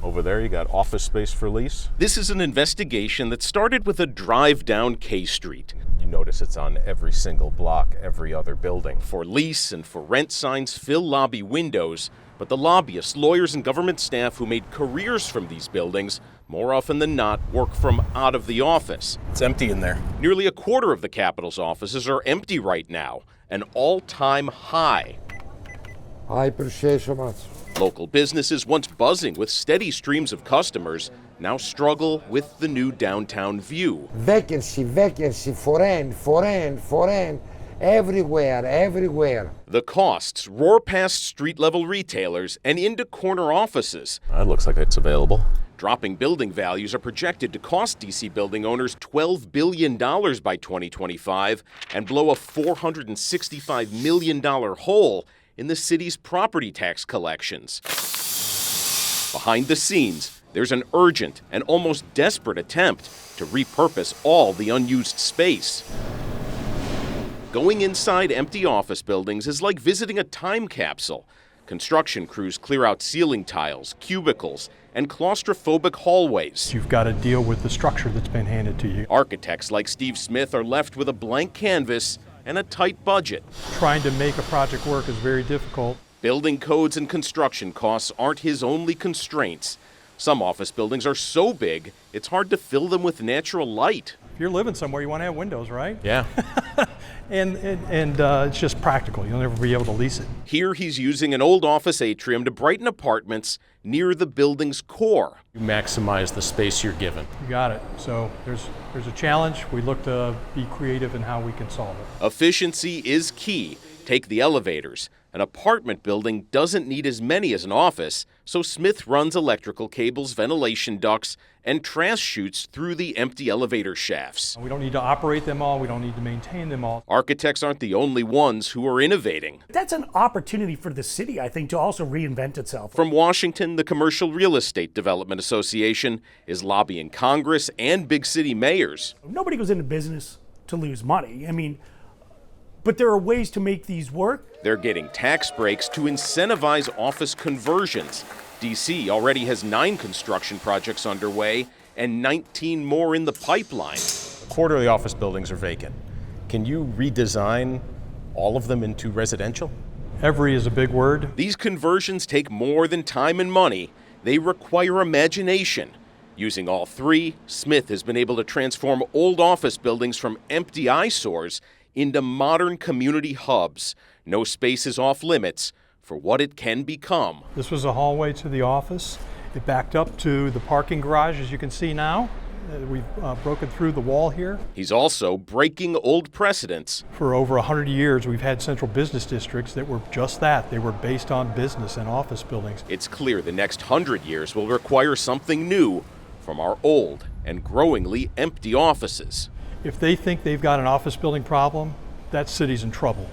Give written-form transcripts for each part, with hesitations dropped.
Over there you got office space for lease. This is an investigation that started with a drive down K Street. You notice it's on every single block, every other building. For lease and for rent signs fill lobby windows, but the lobbyists, lawyers, and government staff who made careers from these buildings more often than not work from out of the office. It's empty in there. Nearly a quarter of the Capitol's offices are empty right now, an all-time high. I appreciate so much. Local businesses, once buzzing with steady streams of customers, now struggle with the new downtown view. Vacancy, foreign, everywhere. The costs roar past street-level retailers and into corner offices. It looks like it's available. Dropping building values are projected to cost D.C. building owners $12 billion by 2025 and blow a $465 million hole in the city's property tax collections. Behind the scenes, there's an urgent and almost desperate attempt to repurpose all the unused space. Going inside empty office buildings is like visiting a time capsule. Construction crews clear out ceiling tiles, cubicles, and claustrophobic hallways. You've got to deal with the structure that's been handed to you. Architects like Steve Smith are left with a blank canvas and a tight budget. Trying to make a project work is very difficult. Building codes and construction costs aren't his only constraints. Some office buildings are so big, it's hard to fill them with natural light. If you're living somewhere, you want to have windows, right? Yeah. and it's just practical. You'll never be able to lease it. Here he's using an old office atrium to brighten apartments near the building's core. You maximize the space you're given. You got it. So there's a challenge. We look to be creative in how we can solve it. Efficiency is key. Take the elevators. An apartment building doesn't need as many as an office, so Smith runs electrical cables, ventilation ducts, and trash chutes through the empty elevator shafts. We don't need to operate them all. We don't need to maintain them all. Architects aren't the only ones who are innovating. That's an opportunity for the city, I think, to also reinvent itself. From Washington, the Commercial Real Estate Development Association is lobbying Congress and big city mayors. Nobody goes into business to lose money. But there are ways to make these work. They're getting tax breaks to incentivize office conversions. D.C. already has 9 construction projects underway and 19 more in the pipeline. A quarter of the office buildings are vacant. Can you redesign all of them into residential? Every is a big word. These conversions take more than time and money. They require imagination. Using all 3, Smith has been able to transform old office buildings from empty eyesores into modern community hubs. No space is off limits for what it can become. This was a hallway to the office. It backed up to the parking garage, as you can see now. We've broken through the wall here. He's also breaking old precedents. For over 100 years, we've had central business districts that were just that. They were based on business and office buildings. It's clear the next 100 years will require something new from our old and growingly empty offices. If they think they've got an office building problem, that city's in trouble.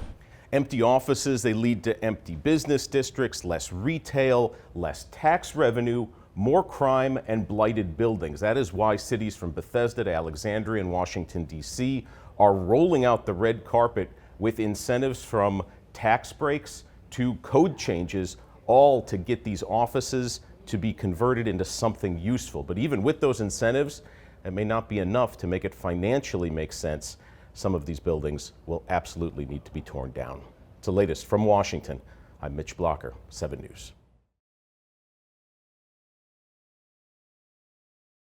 Empty offices, they lead to empty business districts, less retail, less tax revenue, more crime, and blighted buildings. That is why cities from Bethesda to Alexandria and Washington, D.C. are rolling out the red carpet with incentives from tax breaks to code changes, all to get these offices to be converted into something useful. But even with those incentives, it may not be enough to make it financially make sense. Some of these buildings will absolutely need to be torn down. It's the latest from Washington. I'm Mitch Blacher, 7 News.